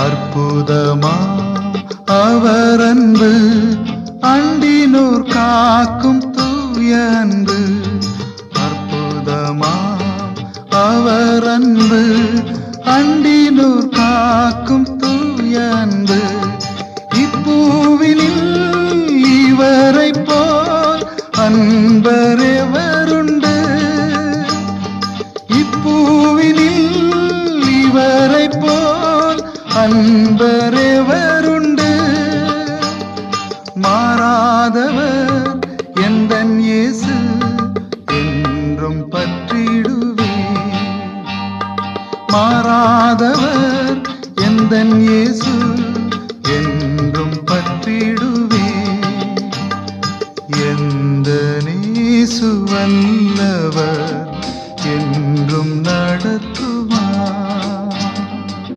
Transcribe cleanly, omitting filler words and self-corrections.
அற்புதமா அவர் அன்பு, அண்டினோர் காக்கும் தூய அன்பு. அற்புதமா அவர் அன்பு, அண்டினோர் காக்கும் தூய அன்பு. இப்பூவினில் இவரை போல் அன்பரெவருண்டு? இப்பூவினில் இவரை போல் அன்பரெவருண்டு? மாறாதவர் எந்தன் இயேசு, என்றும் பற்றிடுவே. மாறாதவர் எந்தன் இயேசு,